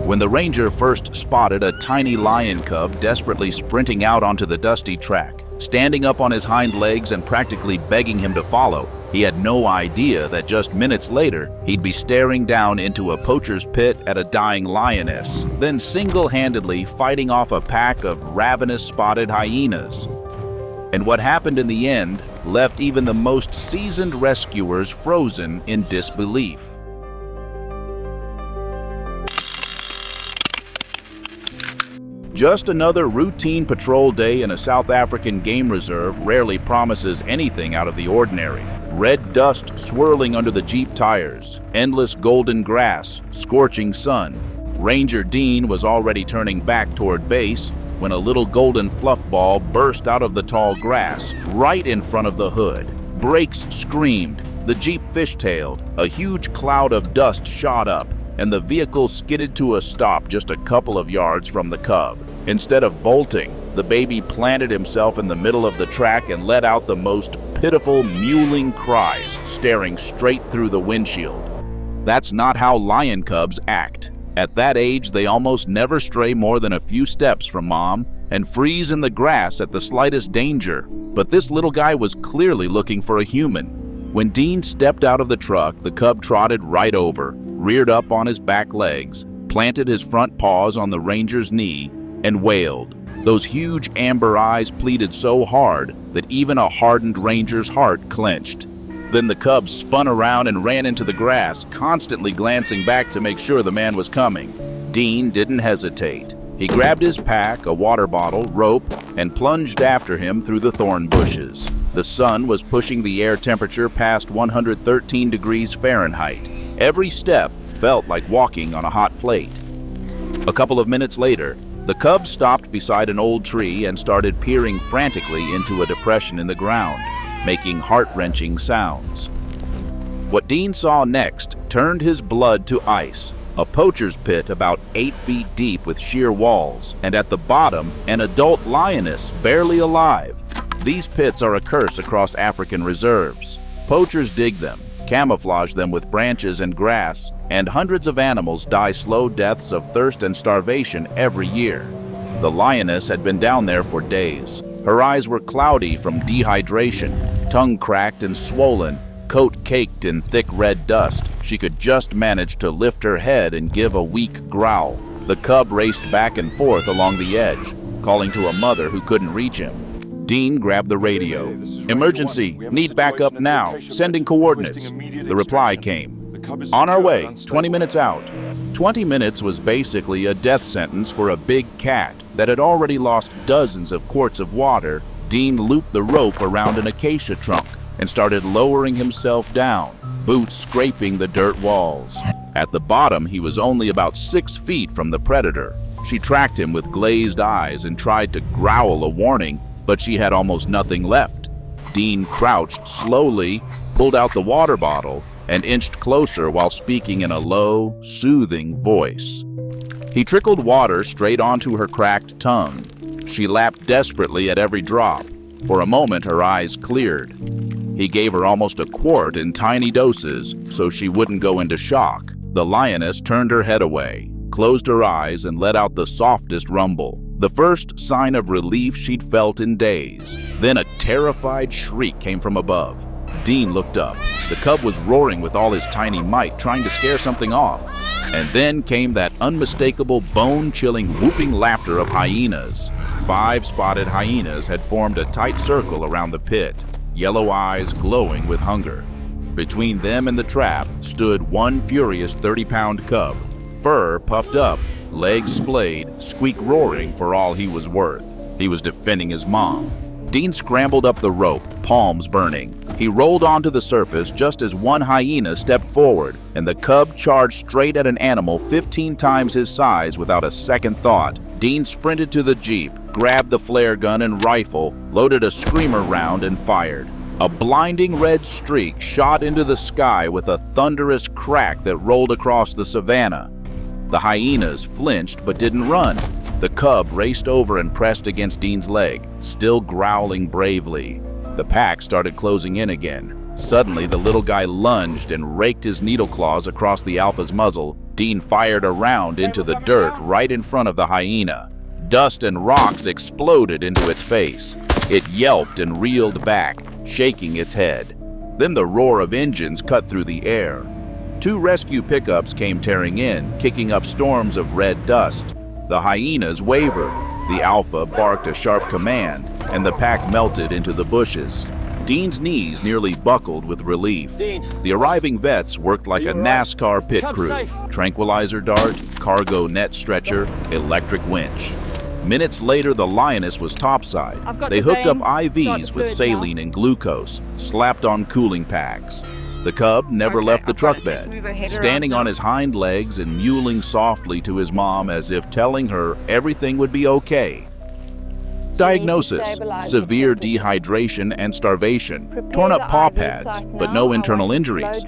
When the ranger first spotted a tiny lion cub desperately sprinting out onto the dusty track, standing up on his hind legs and practically begging him to follow, he had no idea that just minutes later, he'd be staring down into a poacher's pit at a dying lioness, then single-handedly fighting off a pack of ravenous spotted hyenas. And what happened in the end left even the most seasoned rescuers frozen in disbelief. Just another routine patrol day in a South African game reserve rarely promises anything out of the ordinary. Red dust swirling under the Jeep tires, endless golden grass, scorching sun. Ranger Dean was already turning back toward base when a little golden fluff ball burst out of the tall grass right in front of the hood. Brakes screamed, the Jeep fishtailed, a huge cloud of dust shot up, and the vehicle skidded to a stop just a couple of yards from the cub. Instead of bolting, the baby planted himself in the middle of the track and let out the most pitiful mewling cries, staring straight through the windshield. That's not how lion cubs act. At that age, they almost never stray more than a few steps from mom and freeze in the grass at the slightest danger. But this little guy was clearly looking for a human. When Dean stepped out of the truck, the cub trotted right over, reared up on his back legs, planted his front paws on the ranger's knee, and wailed. Those huge amber eyes pleaded so hard that even a hardened ranger's heart clenched. Then the cub spun around and ran into the grass, constantly glancing back to make sure the man was coming. Dean didn't hesitate. He grabbed his pack, a water bottle, rope, and plunged after him through the thorn bushes. The sun was pushing the air temperature past 113 degrees Fahrenheit. Every step felt like walking on a hot plate. A couple of minutes later, the cub stopped beside an old tree and started peering frantically into a depression in the ground, making heart-wrenching sounds. What Dean saw next turned his blood to ice. A poacher's pit about 8 feet deep with sheer walls, and at the bottom, an adult lioness barely alive. These pits are a curse across African reserves. Poachers dig them, camouflage them with branches and grass, and hundreds of animals die slow deaths of thirst and starvation every year. The lioness had been down there for days. Her eyes were cloudy from dehydration, tongue cracked and swollen, coat caked in thick red dust. She could just manage to lift her head and give a weak growl. The cub raced back and forth along the edge, calling to a mother who couldn't reach him. Dean grabbed the radio. "Emergency, need backup now, sending coordinates." The reply came. "On our way, 20 minutes out." 20 minutes was basically a death sentence for a big cat that had already lost dozens of quarts of water. Dean looped the rope around an acacia trunk and started lowering himself down, boots scraping the dirt walls. At the bottom, he was only about 6 feet from the predator. She tracked him with glazed eyes and tried to growl a warning, but she had almost nothing left. Dean crouched slowly, pulled out the water bottle, and inched closer while speaking in a low, soothing voice. He trickled water straight onto her cracked tongue. She lapped desperately at every drop. For a moment, her eyes cleared. He gave her almost a quart in tiny doses so she wouldn't go into shock. The lioness turned her head away, closed her eyes, and let out the softest rumble. The first sign of relief she'd felt in days. Then a terrified shriek came from above. Dean looked up. The cub was roaring with all his tiny might, trying to scare something off. And then came that unmistakable, bone-chilling, whooping laughter of hyenas. 5 spotted hyenas had formed a tight circle around the pit, yellow eyes glowing with hunger. Between them and the trap stood one furious 30-pound cub, fur puffed up, legs splayed, squeak roaring for all he was worth. He was defending his mom. Dean scrambled up the rope, palms burning. He rolled onto the surface just as one hyena stepped forward, and the cub charged straight at an animal 15 times his size without a second thought. Dean sprinted to the Jeep, grabbed the flare gun and rifle, loaded a screamer round, and fired. A blinding red streak shot into the sky with a thunderous crack that rolled across the savannah. The hyenas flinched but didn't run. The cub raced over and pressed against Dean's leg, still growling bravely. The pack started closing in again. Suddenly, the little guy lunged and raked his needle claws across the alpha's muzzle, Dean fired a round into the dirt right in front of the hyena. Dust and rocks exploded into its face. It yelped and reeled back, shaking its head. Then the roar of engines cut through the air. 2 rescue pickups came tearing in, kicking up storms of red dust. The hyenas wavered. The alpha barked a sharp command, and the pack melted into the bushes. Dean's knees nearly buckled with relief. The arriving vets worked like a NASCAR pit crew. Tranquilizer dart, cargo net stretcher, electric winch. Minutes later, the lioness was topside. They hooked up IVs with saline and glucose, slapped on cooling packs. The cub never left the truck bed, standing on his hind legs and mewling softly to his mom as if telling her everything would be okay. Diagnosis: severe dehydration and starvation, torn up paw pads, but no internal injuries.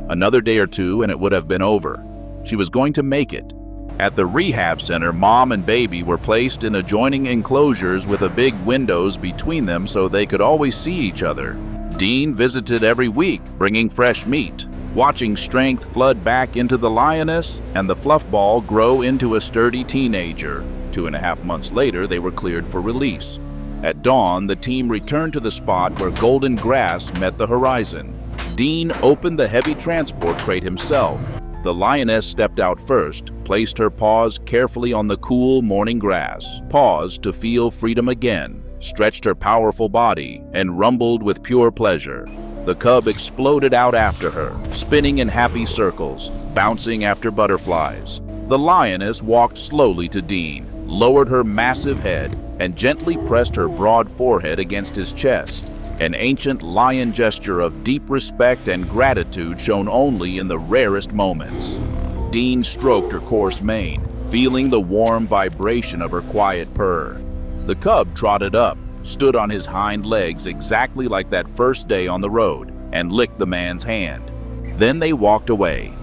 Another day or 2 and it would have been over. She was going to make it. At the rehab center, mom and baby were placed in adjoining enclosures with a big windows between them so they could always see each other. Dean visited every week, bringing fresh meat, watching strength flood back into the lioness and the fluff ball grow into a sturdy teenager. 2.5 months later, they were cleared for release. At dawn, the team returned to the spot where golden grass met the horizon. Dean opened the heavy transport crate himself. The lioness stepped out first, placed her paws carefully on the cool morning grass, paused to feel freedom again, stretched her powerful body, and rumbled with pure pleasure. The cub exploded out after her, spinning in happy circles, bouncing after butterflies. The lioness walked slowly to Dean, lowered her massive head, and gently pressed her broad forehead against his chest, an ancient lion gesture of deep respect and gratitude shown only in the rarest moments. Dean stroked her coarse mane, feeling the warm vibration of her quiet purr. The cub trotted up, stood on his hind legs exactly like that first day on the road, and licked the man's hand. Then they walked away.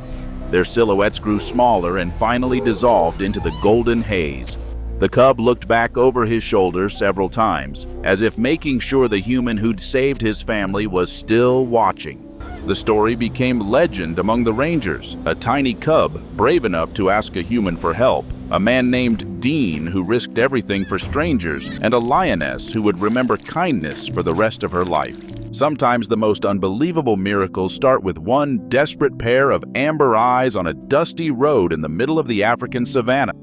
Their silhouettes grew smaller and finally dissolved into the golden haze. The cub looked back over his shoulder several times, as if making sure the human who'd saved his family was still watching. The story became legend among the rangers, a tiny cub brave enough to ask a human for help, a man named Dean who risked everything for strangers, and a lioness who would remember kindness for the rest of her life. Sometimes the most unbelievable miracles start with one desperate pair of amber eyes on a dusty road in the middle of the African savannah.